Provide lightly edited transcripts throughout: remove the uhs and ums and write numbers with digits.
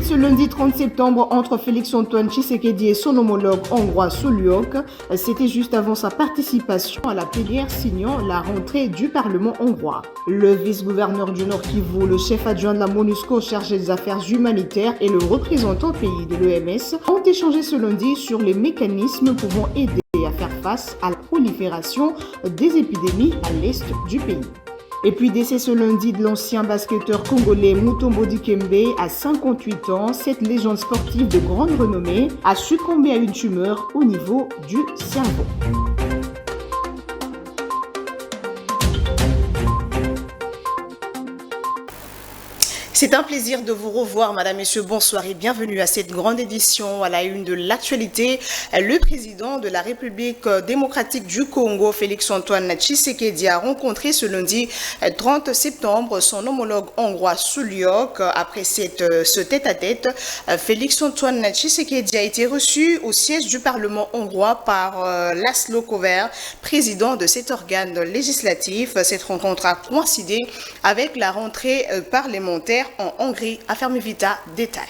ce lundi 30 septembre entre Félix-Antoine Tshisekedi et son homologue hongrois Suliok. C'était juste avant sa participation à la plénière signant la rentrée du Parlement hongrois. Le vice-gouverneur du Nord Kivu, le chef adjoint de la MONUSCO chargé des affaires humanitaires et le représentant pays de l'EMS ont échangé ce lundi sur les mécanismes pouvant aider à faire face à la prolifération des épidémies à l'est du pays. Et puis décès ce lundi de l'ancien basketteur congolais Mutombo Dikembe à 58 ans, cette légende sportive de grande renommée a succombé à une tumeur au niveau du cerveau. C'est un plaisir de vous revoir, Madame, Messieurs, bonsoir et bienvenue à cette grande édition à la une de l'actualité. Le président de la République démocratique du Congo, Félix-Antoine Tshisekedi, a rencontré ce lundi 30 septembre son homologue hongrois Suliok. Après ce tête-à-tête, Félix-Antoine Tshisekedi a été reçu au siège du Parlement hongrois par László Kövér, président de cet organe législatif. Cette rencontre a coïncidé avec la rentrée parlementaire en Hongrie. Affaire Vita, détail.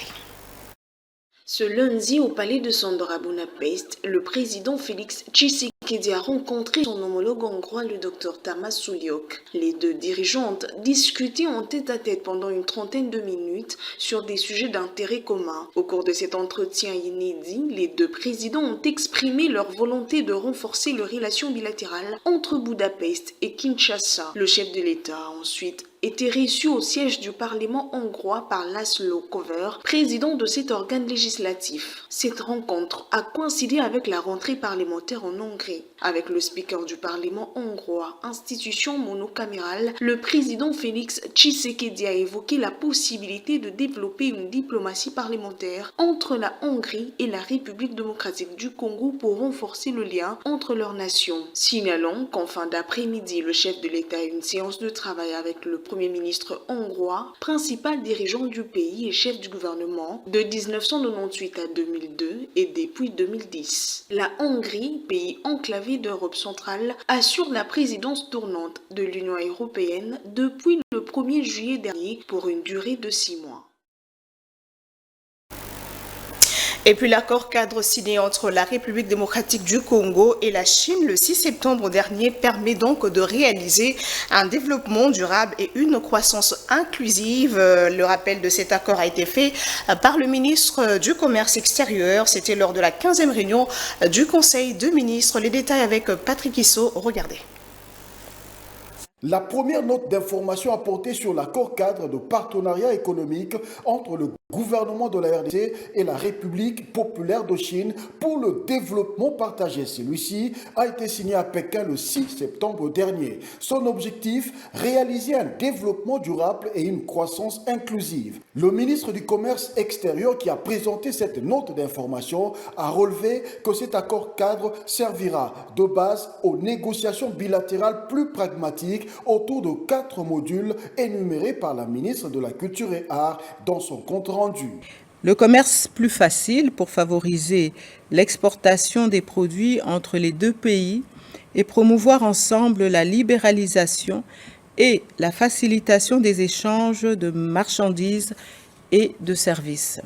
Ce lundi, au palais de Sandor à Budapest, le président Félix Tshisekedi a rencontré son homologue hongrois, le Dr Tamás Suliok. Les deux dirigeantes discutaient en tête-à-tête pendant une trentaine de minutes sur des sujets d'intérêt commun. Au cours de cet entretien inédit, les deux présidents ont exprimé leur volonté de renforcer les relations bilatérales entre Budapest et Kinshasa. Le chef de l'État a ensuite été reçu au siège du Parlement hongrois par László Kövér, président de cet organe législatif. Cette rencontre a coïncidé avec la rentrée parlementaire en Hongrie. Avec le speaker du Parlement hongrois, institution monocamérale, le président Félix Tshisekedi a évoqué la possibilité de développer une diplomatie parlementaire entre la Hongrie et la République démocratique du Congo pour renforcer le lien entre leurs nations. Signalons qu'en fin d'après-midi, le chef de l'État a eu une séance de travail avec le Premier ministre hongrois, principal dirigeant du pays et chef du gouvernement de 1998 à 2002 et depuis 2010. La Hongrie, pays enclavé d'Europe centrale, assure la présidence tournante de l'Union européenne depuis le 1er juillet dernier pour une durée de 6 mois. Et puis l'accord cadre signé entre la République démocratique du Congo et la Chine le 6 septembre dernier permet donc de réaliser un développement durable et une croissance inclusive. Le rappel de cet accord a été fait par le ministre du Commerce extérieur. C'était lors de la 15e réunion du Conseil de ministres. Les détails avec Patrick Issot. Regardez. La première note d'information a porté sur l'accord cadre de partenariat économique entre le gouvernement de la RDC et la République populaire de Chine pour le développement partagé. Celui-ci a été signé à Pékin le 6 septembre dernier. Son objectif, réaliser un développement durable et une croissance inclusive. Le ministre du Commerce extérieur qui a présenté cette note d'information a relevé que cet accord cadre servira de base aux négociations bilatérales plus pragmatiques autour de 4 modules énumérés par la ministre de la Culture et Arts dans son compte rendu. Le commerce plus facile pour favoriser l'exportation des produits entre les deux pays et promouvoir ensemble la libéralisation et la facilitation des échanges de marchandises et de services.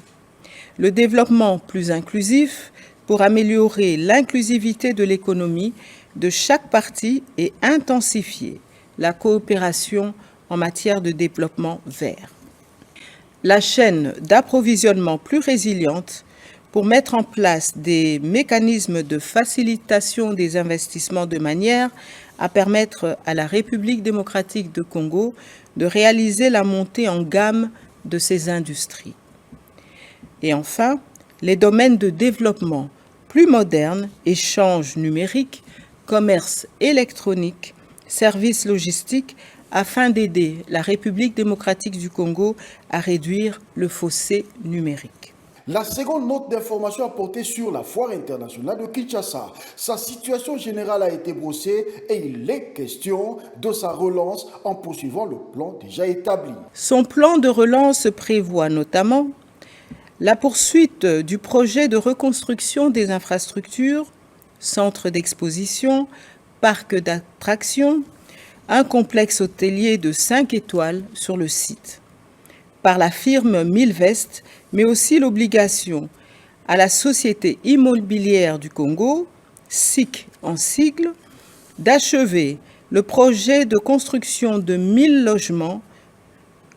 Le développement plus inclusif pour améliorer l'inclusivité de l'économie de chaque partie et intensifier la coopération en matière de développement vert. La chaîne d'approvisionnement plus résiliente pour mettre en place des mécanismes de facilitation des investissements de manière à permettre à la République démocratique du Congo de réaliser la montée en gamme de ses industries. Et enfin, les domaines de développement plus modernes, échanges numériques, commerce électronique, services logistiques, afin d'aider la République démocratique du Congo à réduire le fossé numérique. La seconde note d'information a porté sur la foire internationale de Kinshasa. Sa situation générale a été brossée et il est question de sa relance en poursuivant le plan déjà établi. Son plan de relance prévoit notamment la poursuite du projet de reconstruction des infrastructures, centres d'exposition, parcs d'attractions, un complexe hôtelier de 5 étoiles sur le site. par la firme Milvest, mais aussi l'obligation à la Société immobilière du Congo, SIC en sigle, d'achever le projet de construction de 1000 logements,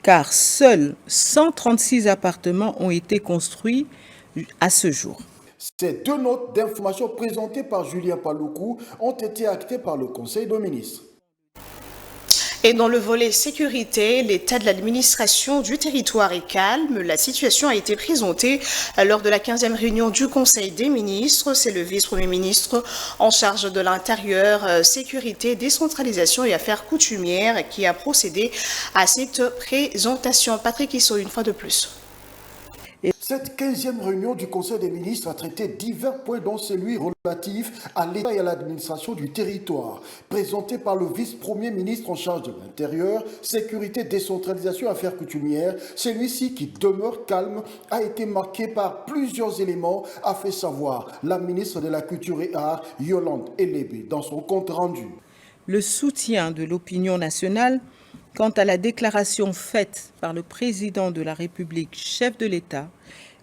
car seuls 136 appartements ont été construits à ce jour. Ces deux notes d'information présentées par Julien Paluku ont été actées par le Conseil des ministres. Et dans le volet sécurité, l'état de l'administration du territoire est calme. La situation a été présentée lors de la 15e réunion du Conseil des ministres. C'est le vice-premier ministre en charge de l'intérieur, sécurité, décentralisation et affaires coutumières qui a procédé à cette présentation. Patrick Issou, une fois de plus. Cette 15e réunion du Conseil des ministres a traité divers points dont celui relatif à l'État et à l'administration du territoire. Présenté par le vice-premier ministre en charge de l'Intérieur, sécurité, décentralisation et affaires coutumières, celui-ci qui demeure calme a été marqué par plusieurs éléments, a fait savoir la ministre de la Culture et Arts, Yolande Elébé, dans son compte rendu. Le soutien de l'opinion nationale quant à la déclaration faite par le président de la République, chef de l'État,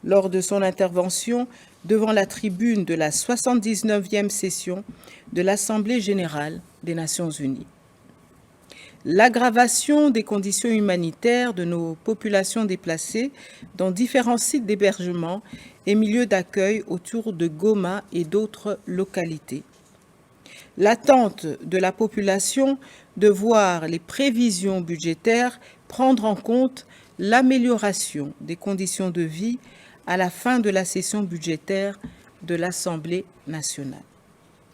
lors de son intervention devant la tribune de la 79e session de l'Assemblée générale des Nations unies. L'aggravation des conditions humanitaires de nos populations déplacées dans différents sites d'hébergement et milieux d'accueil autour de Goma et d'autres localités. L'attente de la population de voir les prévisions budgétaires prendre en compte l'amélioration des conditions de vie à la fin de la session budgétaire de l'Assemblée nationale.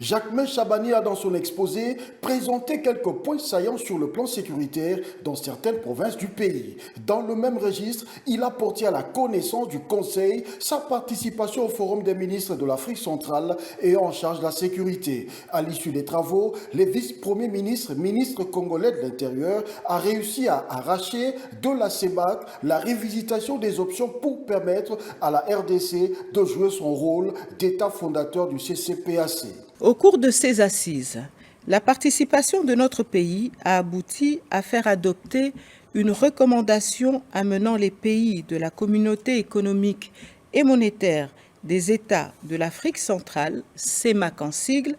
Jacquemain Chabani a dans son exposé présenté quelques points saillants sur le plan sécuritaire dans certaines provinces du pays. Dans le même registre, il a porté à la connaissance du Conseil sa participation au Forum des ministres de l'Afrique centrale et en charge de la sécurité. À l'issue des travaux, le vice-premier ministre congolais de l'Intérieur a réussi à arracher de la CEMAC la révisitation des options pour permettre à la RDC de jouer son rôle d'État fondateur du CCPAC. Au cours de ces assises, la participation de notre pays a abouti à faire adopter une recommandation amenant les pays de la Communauté économique et monétaire des États de l'Afrique centrale, CEMAC en sigle,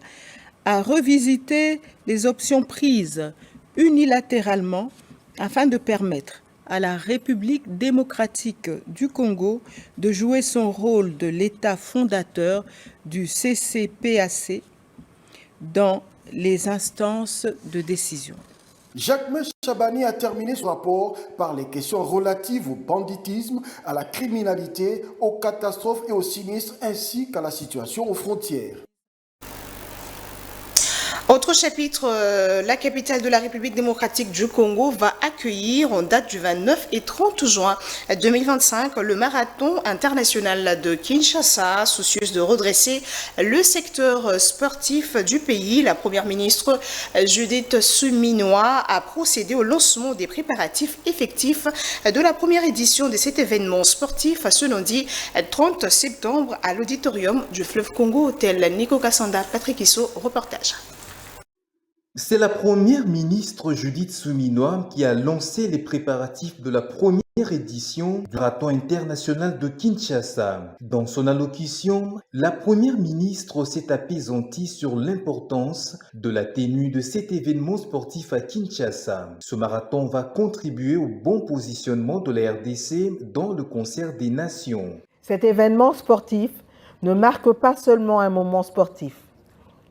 à revisiter les options prises unilatéralement afin de permettre à la République démocratique du Congo de jouer son rôle de l'État fondateur du CCPAC dans les instances de décision. Jacquemain Chabani a terminé son rapport par les questions relatives au banditisme, à la criminalité, aux catastrophes et aux sinistres, ainsi qu'à la situation aux frontières. Autre chapitre, la capitale de la République démocratique du Congo va accueillir en date du 29 et 30 juin 2025 le marathon international de Kinshasa, soucieuse de redresser le secteur sportif du pays. La première ministre Judith Suminwa a procédé au lancement des préparatifs effectifs de la première édition de cet événement sportif ce lundi 30 septembre à l'auditorium du Fleuve Congo Hôtel. Nico Kassanda, Patrick Issou, reportage. C'est la première ministre Judith Suminwa qui a lancé les préparatifs de la première édition du marathon international de Kinshasa. Dans son allocution, la première ministre s'est apaisantie sur l'importance de la tenue de cet événement sportif à Kinshasa. Ce marathon va contribuer au bon positionnement de la RDC dans le concert des nations. Cet événement sportif ne marque pas seulement un moment sportif.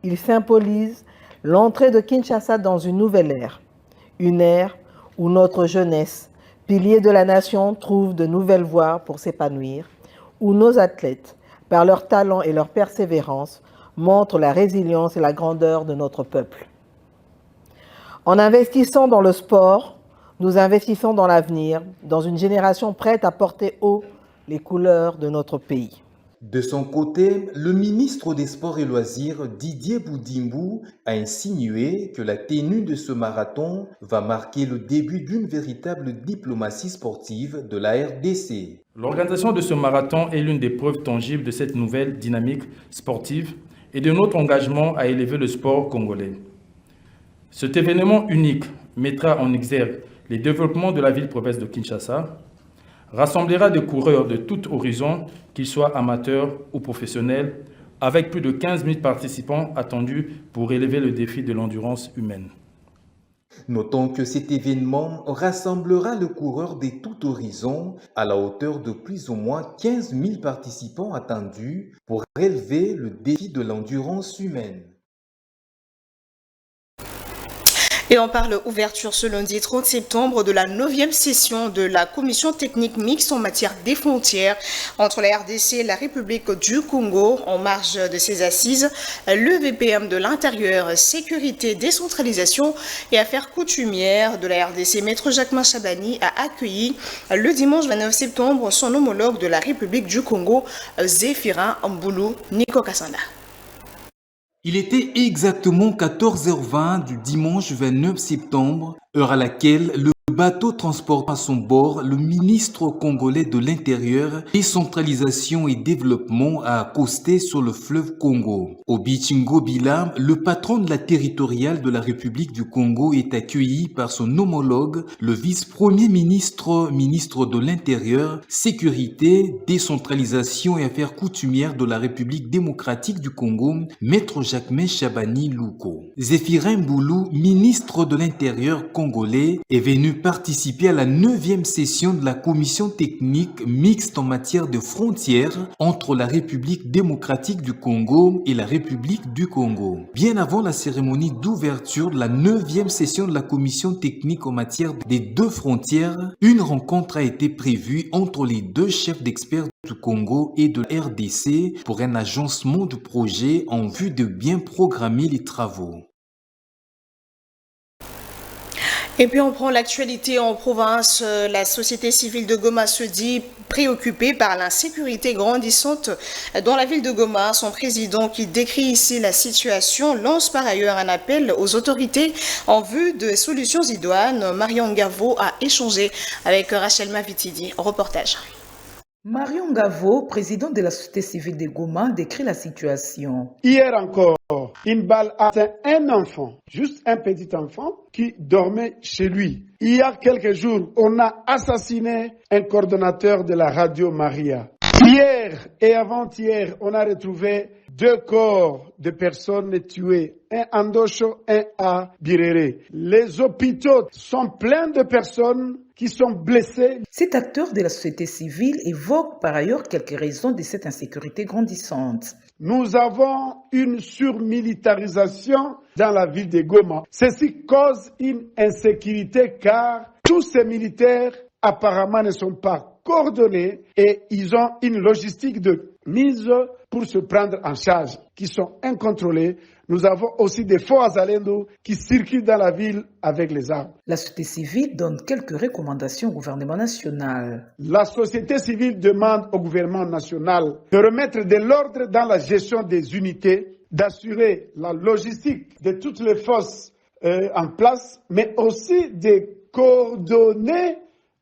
Il symbolise l'entrée de Kinshasa dans une nouvelle ère. Une ère où notre jeunesse, pilier de la nation, trouve de nouvelles voies pour s'épanouir, où nos athlètes, par leur talent et leur persévérance, montrent la résilience et la grandeur de notre peuple. En investissant dans le sport, nous investissons dans l'avenir, dans une génération prête à porter haut les couleurs de notre pays. De son côté, le ministre des Sports et Loisirs, Didier Boudimbu, a insinué que la tenue de ce marathon va marquer le début d'une véritable diplomatie sportive de la RDC. L'organisation de ce marathon est l'une des preuves tangibles de cette nouvelle dynamique sportive et de notre engagement à élever le sport congolais. Cet événement unique mettra en exergue les développements de la ville-province de Kinshasa, rassemblera des coureurs de tout horizon, qu'ils soient amateurs ou professionnels, avec plus de 15 000 participants attendus pour relever le défi de l'endurance humaine. Notons que cet événement rassemblera les coureurs de tout horizon à la hauteur de plus ou moins 15 000 participants attendus pour relever le défi de l'endurance humaine. Et on parle ouverture ce lundi 30 septembre de la 9e session de la Commission technique mixte en matière des frontières entre la RDC et la République du Congo. En marge de ces assises, le VPM de l'Intérieur, Sécurité, Décentralisation et Affaires coutumières de la RDC, Maître Jacquemin Chabani, a accueilli le dimanche 29 septembre son homologue de la République du Congo, Zéphirin Mboulou Nico Kassanda. Il était exactement 14h20 du dimanche 29 septembre, heure à laquelle le bateau transportant à son bord le ministre congolais de l'Intérieur, Décentralisation et Développement a accosté sur le fleuve Congo. Au Bichingo Bila, le patron de la territoriale de la République du Congo est accueilli par son homologue, le vice-premier ministre de l'Intérieur, Sécurité, Décentralisation et Affaires coutumières de la République démocratique du Congo, Maître Jacquemin Chabani Luko. Zéphirin Mboulou, ministre de l'Intérieur congolais, est venu participer à la 9e session de la commission technique mixte en matière de frontières entre la République démocratique du Congo et la République du Congo. Bien avant la cérémonie d'ouverture de la 9e session de la commission technique en matière des deux frontières, une rencontre a été prévue entre les deux chefs d'experts du Congo et de la RDC pour un agencement de projet en vue de bien programmer les travaux. Et puis on prend l'actualité en province. La société civile de Goma se dit préoccupée par l'insécurité grandissante dans la ville de Goma. Son président, qui décrit ici la situation, lance par ailleurs un appel aux autorités en vue de solutions idoines. Marion Gavo a échangé avec Rachel Mavitidi. Reportage. Marion Gavo, président de la société civile de Goma, décrit la situation. Hier encore, une balle a atteint un enfant, juste un petit enfant, qui dormait chez lui. Il y a quelques jours, on a assassiné un coordonnateur de la radio Maria. Hier et avant-hier, on a retrouvé 2 corps de personnes tuées, un à Ndosho, un à Birere. Les hôpitaux sont pleins de personnes qui sont blessées. Cet acteur de la société civile évoque par ailleurs quelques raisons de cette insécurité grandissante. Nous avons une surmilitarisation dans la ville de Goma. Ceci cause une insécurité car tous ces militaires apparemment ne sont pas coordonnés et ils ont une logistique de mise pour se prendre en charge qui sont incontrôlés. Nous avons aussi des faux Azalendo qui circulent dans la ville avec les armes. La société civile donne quelques recommandations au gouvernement national. La société civile demande au gouvernement national de remettre de l'ordre dans la gestion des unités, d'assurer la logistique de toutes les forces en place, mais aussi de coordonner,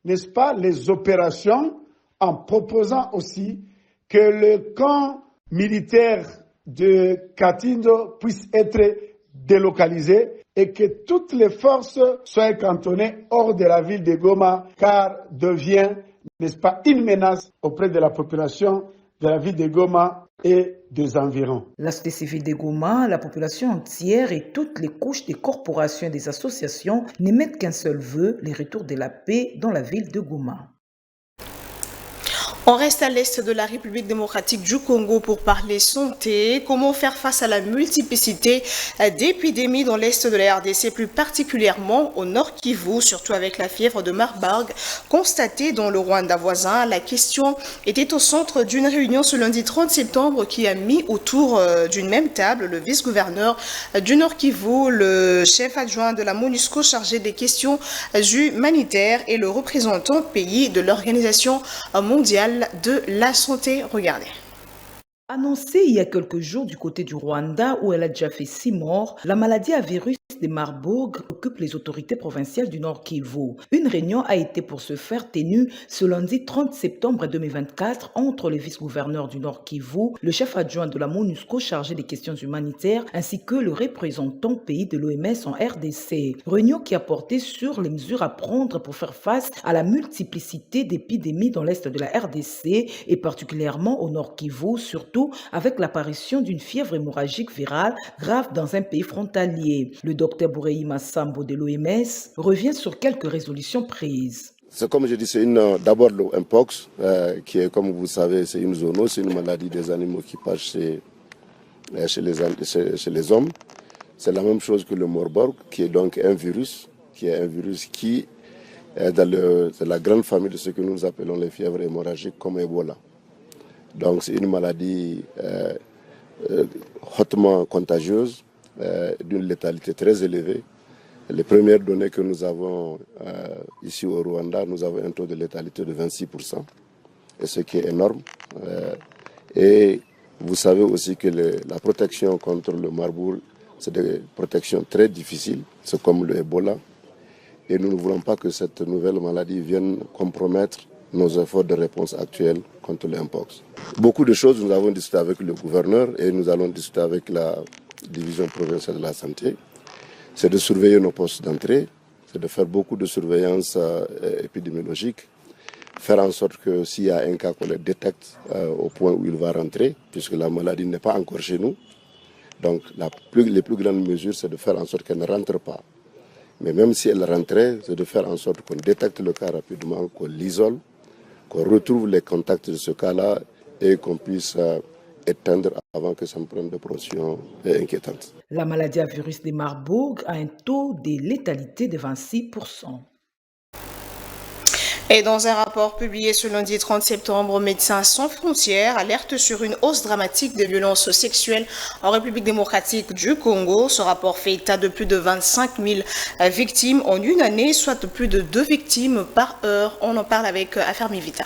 n'est-ce pas, les opérations en proposant aussi que le camp militaire de Katindo puisse être délocalisé et que toutes les forces soient cantonnées hors de la ville de Goma car devient, n'est-ce pas, une menace auprès de la population de la ville de Goma et des environs. La société civile de Goma, la population entière et toutes les couches des corporations et des associations n'émettent qu'un seul vœu, le retour de la paix dans la ville de Goma. On reste à l'est de la République démocratique du Congo pour parler santé. Comment faire face à la multiplicité d'épidémies dans l'est de la RDC, plus particulièrement au Nord Kivu, surtout avec la fièvre de Marburg constatée dans le Rwanda voisin. La question était au centre d'une réunion ce lundi 30 septembre qui a mis autour d'une même table le vice-gouverneur du Nord Kivu, le chef adjoint de la MONUSCO chargé des questions humanitaires et le représentant pays de l'Organisation mondiale de la santé. Regardez. Annoncée il y a quelques jours du côté du Rwanda où elle a déjà fait 6 morts, la maladie à virus de Marbourg occupe les autorités provinciales du Nord Kivu. Une réunion a été pour ce faire tenue ce lundi 30 septembre 2024 entre le vice-gouverneur du Nord Kivu, le chef adjoint de la MONUSCO chargé des questions humanitaires, ainsi que le représentant pays de l'OMS en RDC. Réunion qui a porté sur les mesures à prendre pour faire face à la multiplicité d'épidémies dans l'est de la RDC et particulièrement au Nord Kivu, surtout avec l'apparition d'une fièvre hémorragique virale grave dans un pays frontalier. Le docteur Bourei Massambo de l'OMS revient sur quelques résolutions prises. C'est comme je dis, c'est d'abord le Mpox, qui est, comme vous savez, c'est une zoonose, c'est une maladie des animaux qui passe chez les hommes. C'est la même chose que le Marburg, qui est donc un virus qui est dans la grande famille de ce que nous appelons les fièvres hémorragiques comme Ebola. Donc c'est une maladie hautement contagieuse, d'une létalité très élevée. Les premières données que nous avons ici au Rwanda, nous avons un taux de létalité de 26%, et ce qui est énorme. Et vous savez aussi que la protection contre le Marburg, c'est des protections très difficiles, c'est comme le Ebola. Et nous ne voulons pas que cette nouvelle maladie vienne compromettre nos efforts de réponse actuels contre le Mpox. Beaucoup de choses, nous avons discuté avec le gouverneur et nous allons discuter avec la division provinciale de la santé. C'est de surveiller nos postes d'entrée, c'est de faire beaucoup de surveillance épidémiologique, faire en sorte que s'il y a un cas qu'on le détecte au point où il va rentrer, puisque la maladie n'est pas encore chez nous. Donc les plus grandes mesures, c'est de faire en sorte qu'elle ne rentre pas. Mais même si elle rentrait, c'est de faire en sorte qu'on détecte le cas rapidement, qu'on l'isole, qu'on retrouve les contacts de ce cas-là et qu'on puisse éteindre avant que ça ne prenne des proportions inquiétantes. La maladie à virus de Marbourg a un taux de létalité de 26%. Et dans un rapport publié ce lundi 30 septembre, Médecins sans frontières alerte sur une hausse dramatique des violences sexuelles en République démocratique du Congo. Ce rapport fait état de plus de 25 000 victimes en une année, soit plus de 2 victimes par heure. On en parle avec Affermi Vita.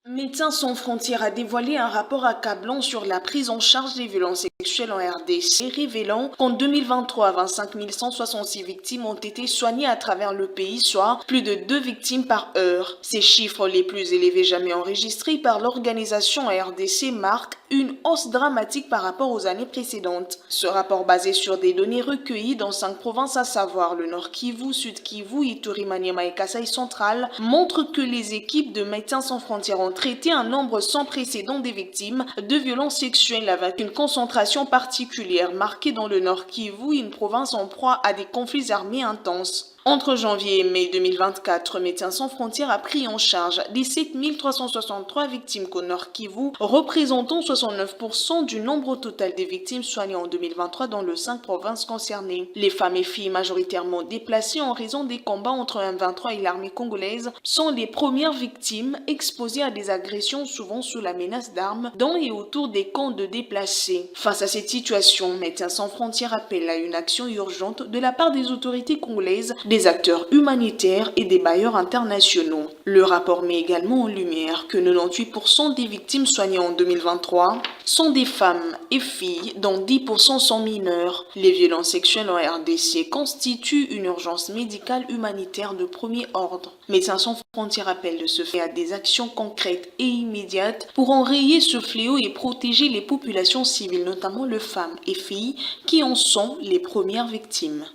Médecins sans frontières a dévoilé un rapport accablant sur la prise en charge des violences sexuelles en RDC, révélant qu'en 2023, 25 166 victimes ont été soignées à travers le pays, soit plus de 2 victimes par heure. Ces chiffres les plus élevés jamais enregistrés par l'organisation RDC marquent une hausse dramatique par rapport aux années précédentes. Ce rapport, basé sur des données recueillies dans 5 provinces, à savoir le Nord Kivu, Sud Kivu, Ituri, Maniema et Kasai central, montre que les équipes de Médecins sans frontières ont traité un nombre sans précédent des victimes de violences sexuelles avec une concentration particulière marquée dans le Nord Kivu, une province en proie à des conflits armés intenses. Entre janvier et mai 2024, Médecins sans frontières a pris en charge des 7 363 victimes qu'au Nord Kivu, représentant 69% du nombre total des victimes soignées en 2023 dans les 5 provinces concernées. Les femmes et filles majoritairement déplacées en raison des combats entre M23 et l'armée congolaise sont les premières victimes exposées à des agressions souvent sous la menace d'armes dans et autour des camps de déplacés. Face à cette situation, Médecins sans frontières appelle à une action urgente de la part des autorités congolaises, des acteurs humanitaires et des bailleurs internationaux. Le rapport met également en lumière que 98% des victimes soignées en 2023 sont des femmes et filles, dont 10% sont mineurs. Les violences sexuelles en RDC constituent une urgence médicale humanitaire de premier ordre. Médecins sans frontières appellent de ce fait à des actions concrètes et immédiates pour enrayer ce fléau et protéger les populations civiles, notamment les femmes et filles, qui en sont les premières victimes.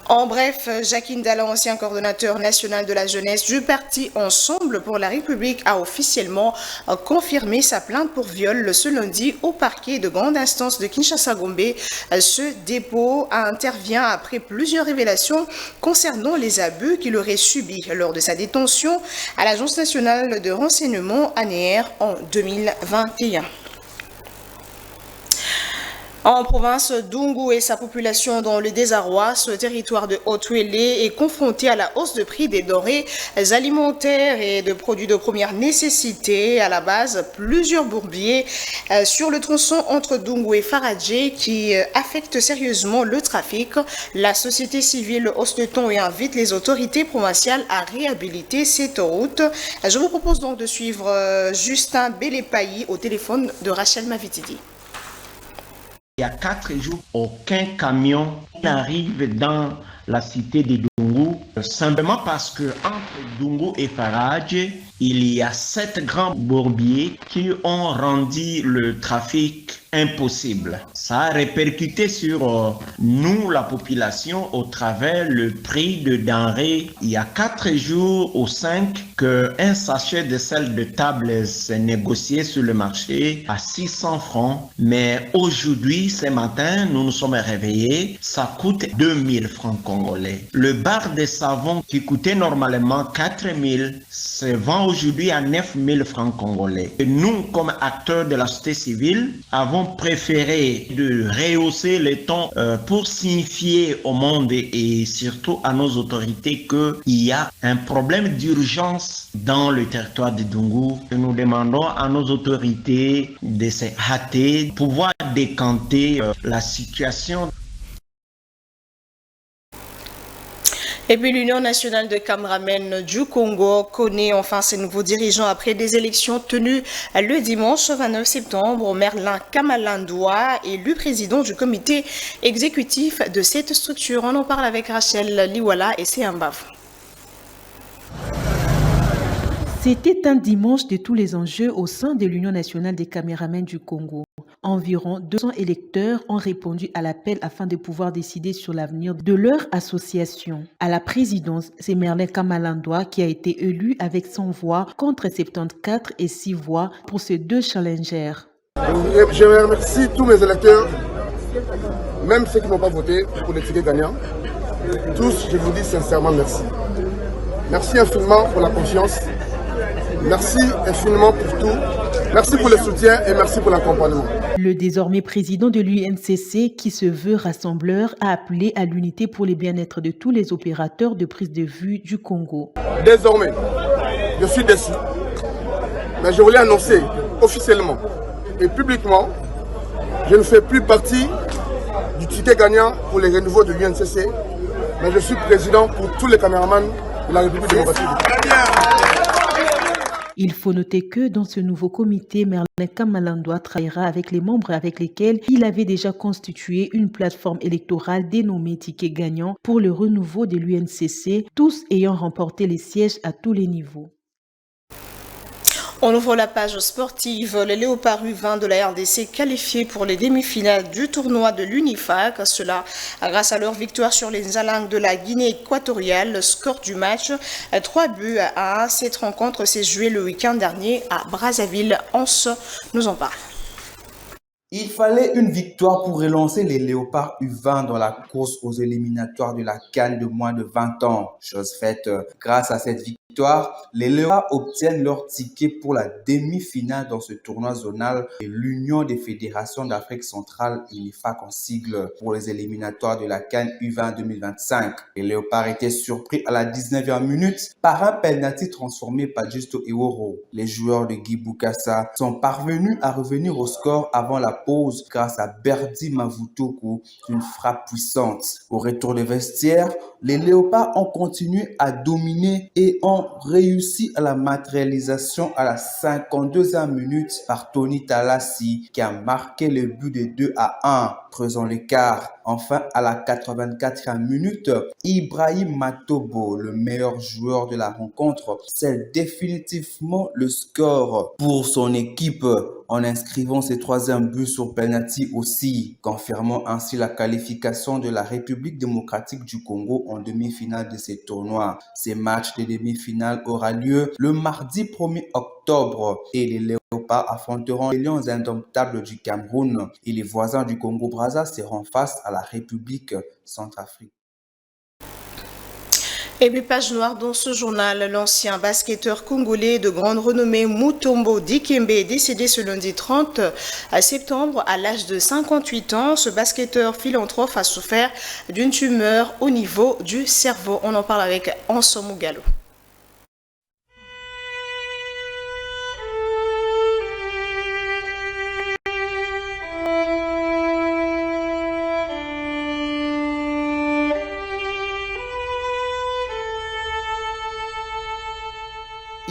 En bref, Jacques Ndala, ancien coordonnateur national de la jeunesse du parti Ensemble pour la République, a officiellement confirmé sa plainte pour viol ce lundi au parquet de grande instance de Kinshasa-Gombe. Ce dépôt intervient après plusieurs révélations concernant les abus qu'il aurait subis lors de sa détention à l'Agence nationale de renseignement ANR en 2021. En province d'Ungu et sa population dans le désarroi, ce territoire de Haut-Ouélé est confronté à la hausse de prix des denrées alimentaires et de produits de première nécessité. À la base, plusieurs bourbiers sur le tronçon entre Dungu et Faradje qui affectent sérieusement le trafic. La société civile hausse le ton et invite les autorités provinciales à réhabiliter cette route. Je vous propose donc de suivre Justin Bélépailly au téléphone de Rachel Mavitidi. Il y a 4 jours, aucun camion n'arrive dans la cité de Dungu, simplement parce que entre Dungu et Faradje, il y a 7 grands bourbiers qui ont rendu le trafic impossible. Ça a répercuté sur nous, la population, au travers le prix de denrées. Il y a 4 jours ou 5 qu'un sachet de sel de table s'est négocié sur le marché à 600 francs. Mais aujourd'hui, ce matin, nous nous sommes réveillés, ça coûte 2000 francs congolais. Le bar de savon qui coûtait normalement 4000 se vend aujourd'hui à 9000 francs congolais. Et nous, comme acteurs de la société civile, avons préféré de rehausser les tons pour signifier au monde et surtout à nos autorités qu'il y a un problème d'urgence dans le territoire de Dungu. Nous demandons à nos autorités de se hâter, de pouvoir décanter la situation. Et puis l'Union nationale de caméramens du Congo connaît enfin ses nouveaux dirigeants après des élections tenues le dimanche 29 septembre. Merlin Kamalandoua, élu président du comité exécutif de cette structure. On en parle avec Rachel Liwala et Séambaf. C'était un dimanche de tous les enjeux au sein de l'Union nationale des caméramens du Congo. Environ 200 électeurs ont répondu à l'appel afin de pouvoir décider sur l'avenir de leur association. À la présidence, c'est Merlin Kamalandoua qui a été élu avec 100 voix contre 74 et 6 voix pour ces deux challengers. Je remercie tous mes électeurs, même ceux qui n'ont pas voté pour les tickets gagnants. Tous, je vous dis sincèrement merci. Merci infiniment pour la confiance. Merci infiniment pour tout. Merci pour le soutien et merci pour l'accompagnement. Le désormais président de l'UNCC, qui se veut rassembleur, a appelé à l'unité pour le bien-être de tous les opérateurs de prise de vue du Congo. Désormais, je suis déçu, mais je voulais annoncer officiellement et publiquement, je ne fais plus partie du ticket gagnant pour les renouveaux de l'UNCC, mais je suis président pour tous les caméramans de la République démocratique. Il faut noter que dans ce nouveau comité, Merlin Kamalandoua travaillera avec les membres avec lesquels il avait déjà constitué une plateforme électorale dénommée Ticket Gagnant pour le renouveau de l'UNCC, tous ayant remporté les sièges à tous les niveaux. On ouvre la page sportive. Les Léopards U20 de la RDC qualifiés pour les demi-finales du tournoi de l'UNIFAC. Cela grâce à leur victoire sur les Alangues de la Guinée équatoriale. Le score du match, 3-1. Cette rencontre s'est jouée le week-end dernier à Brazzaville. Ons nous en parle. Il fallait une victoire pour relancer les Léopards U20 dans la course aux éliminatoires de la CAN de moins de 20 ans. Chose faite, grâce à cette victoire, les Léopards obtiennent leur ticket pour la demi-finale dans ce tournoi zonal de l'Union des fédérations d'Afrique centrale, UNIFAC en sigle, pour les éliminatoires de la CAN U20 2025. Les Léopards étaient surpris à la 19e minute par un penalty transformé par Justo Eworo. Les joueurs de Guy Bukassa sont parvenus à revenir au score avant la pause grâce à Berdi Mavutoku, une frappe puissante. Au retour des vestiaires, les Léopards ont continué à dominer et ont réussi à la matérialisation à la 52e minute par Tony Talassi qui a marqué le but de 2-1, creusant l'écart. Enfin, à la 84e minute, Ibrahim Matobo, le meilleur joueur de la rencontre, scelle définitivement le score pour son équipe en inscrivant ses 3e buts sur penalty aussi, confirmant ainsi la qualification de la République démocratique du Congo en demi-finale de ces tournois. Ces matchs de demi-finale aura lieu le mardi 1er octobre et les Léopards affronteront les Lions indomptables du Cameroun et les voisins du Congo-Brazza seront face à la République centrafricaine. Et puis page noire dans ce journal, l'ancien basketteur congolais de grande renommée Mutombo Dikembe est décédé ce lundi 30 septembre à l'âge de 58 ans. Ce basketteur philanthrope a souffert d'une tumeur au niveau du cerveau. On en parle avec Ansomu Gallo.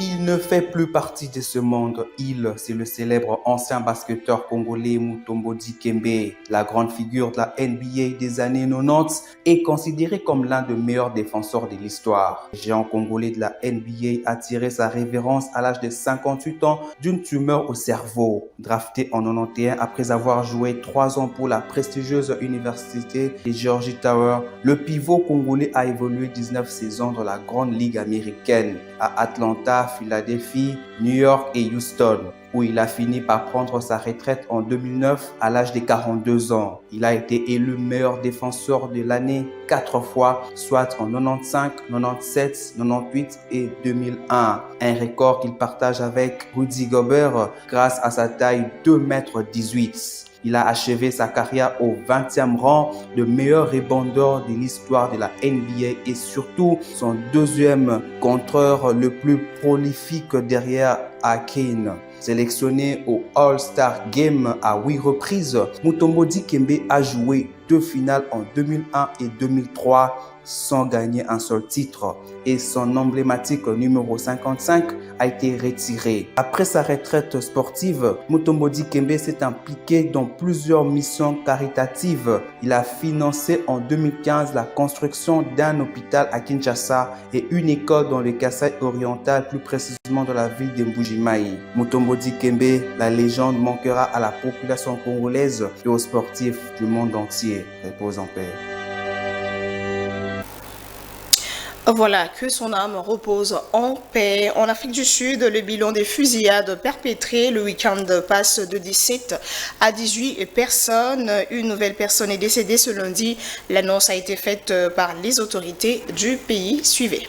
Il Il ne fait plus partie de ce monde. Il, c'est le célèbre ancien basketteur congolais Mutombo Dikembe. La grande figure de la NBA des années 90 est considéré comme l'un des meilleurs défenseurs de l'histoire. Le géant congolais de la NBA a tiré sa révérence à l'âge de 58 ans d'une tumeur au cerveau. Drafté en 91 après avoir joué 3 ans pour la prestigieuse université de Georgia Tower, le pivot congolais a évolué 19 saisons dans la grande ligue américaine à Atlanta, Philadelphie, New York et Houston, où il a fini par prendre sa retraite en 2009 à l'âge de 42 ans. Il a été élu meilleur défenseur de l'année 4 fois, soit en 95, 97, 98 et 2001. Un record qu'il partage avec Rudy Gobert grâce à sa taille 2,18 m. Il a achevé sa carrière au 20e rang de meilleur rebondeur de l'histoire de la NBA et surtout son deuxième contreur le plus prolifique derrière Hakeem. Sélectionné au All-Star Game à 8 reprises, Mutombo Dikembe a joué 2 finales en 2001 et 2003 sans gagner un seul titre et son emblématique numéro 55 a été retiré. Après sa retraite sportive, Mutombo Dikembe s'est impliqué dans plusieurs missions caritatives. Il a financé en 2015 la construction d'un hôpital à Kinshasa et une école dans le Kasaï oriental, plus précisément dans la ville de Mbujimayi. Mutombo Dikembe, la légende manquera à la population congolaise et aux sportifs du monde entier. Repose en paix. Voilà, que son âme repose en paix. En Afrique du Sud, le bilan des fusillades perpétrées le week-end passe de 17 à 18 personnes. Une nouvelle personne est décédée ce lundi. L'annonce a été faite par les autorités du pays. Suivez.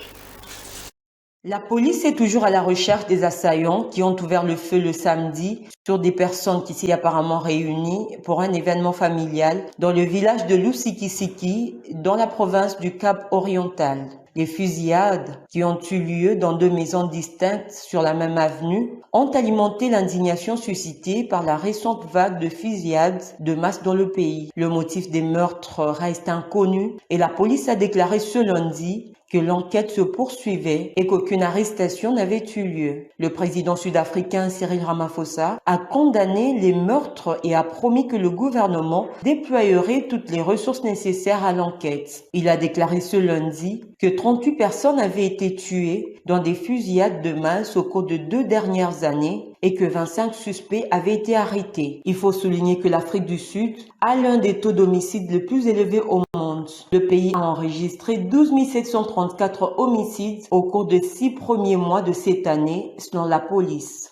La police est toujours à la recherche des assaillants qui ont ouvert le feu le samedi sur des personnes qui s'y apparemment réunies pour un événement familial dans le village de Lusikisiki, dans la province du Cap-Oriental. Les fusillades qui ont eu lieu dans 2 maisons distinctes sur la même avenue ont alimenté l'indignation suscitée par la récente vague de fusillades de masse dans le pays. Le motif des meurtres reste inconnu et la police a déclaré ce lundi que l'enquête se poursuivait et qu'aucune arrestation n'avait eu lieu. Le président sud-africain Cyril Ramaphosa a condamné les meurtres et a promis que le gouvernement déployerait toutes les ressources nécessaires à l'enquête. Il a déclaré ce lundi que 38 personnes avaient été tuées dans des fusillades de masse au cours de 2 dernières années et que 25 suspects avaient été arrêtés. Il faut souligner que l'Afrique du Sud a l'un des taux d'homicide les plus élevés au monde. Le pays a enregistré 12 734 homicides au cours des 6 premiers mois de cette année, selon la police.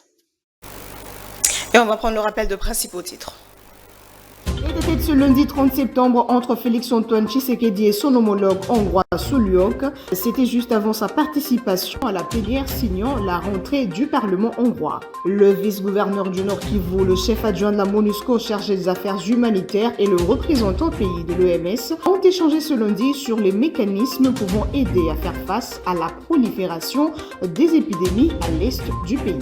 Et on va prendre le rappel de principaux titres. Et de tête ce lundi 30 septembre entre Félix-Antoine Tshisekedi et son homologue hongrois Suliok, c'était juste avant sa participation à la plénière signant la rentrée du Parlement hongrois. Le vice-gouverneur du Nord Kivu, le chef adjoint de la MONUSCO chargé des affaires humanitaires et le représentant pays de l'OMS ont échangé ce lundi sur les mécanismes pouvant aider à faire face à la prolifération des épidémies à l'est du pays.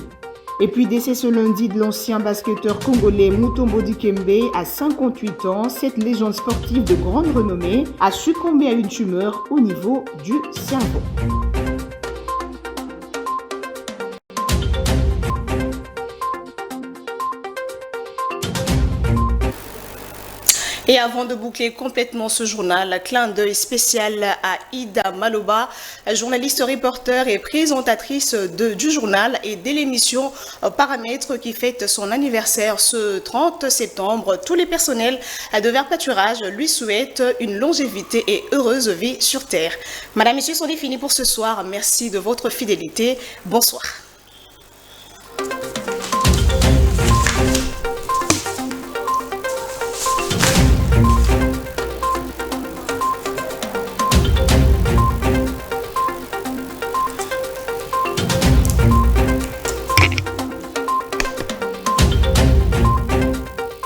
Et puis décès ce lundi de l'ancien basketteur congolais Mutombo Dikembe à 58 ans, cette légende sportive de grande renommée a succombé à une tumeur au niveau du cerveau. Et avant de boucler complètement ce journal, clin d'œil spécial à Ida Maloba, journaliste, reporter et présentatrice du journal et de l'émission Paramètres qui fête son anniversaire ce 30 septembre. Tous les personnels de Vert Pâturage lui souhaitent une longévité et heureuse vie sur Terre. Madame, Messieurs, c'en est fini pour ce soir. Merci de votre fidélité. Bonsoir.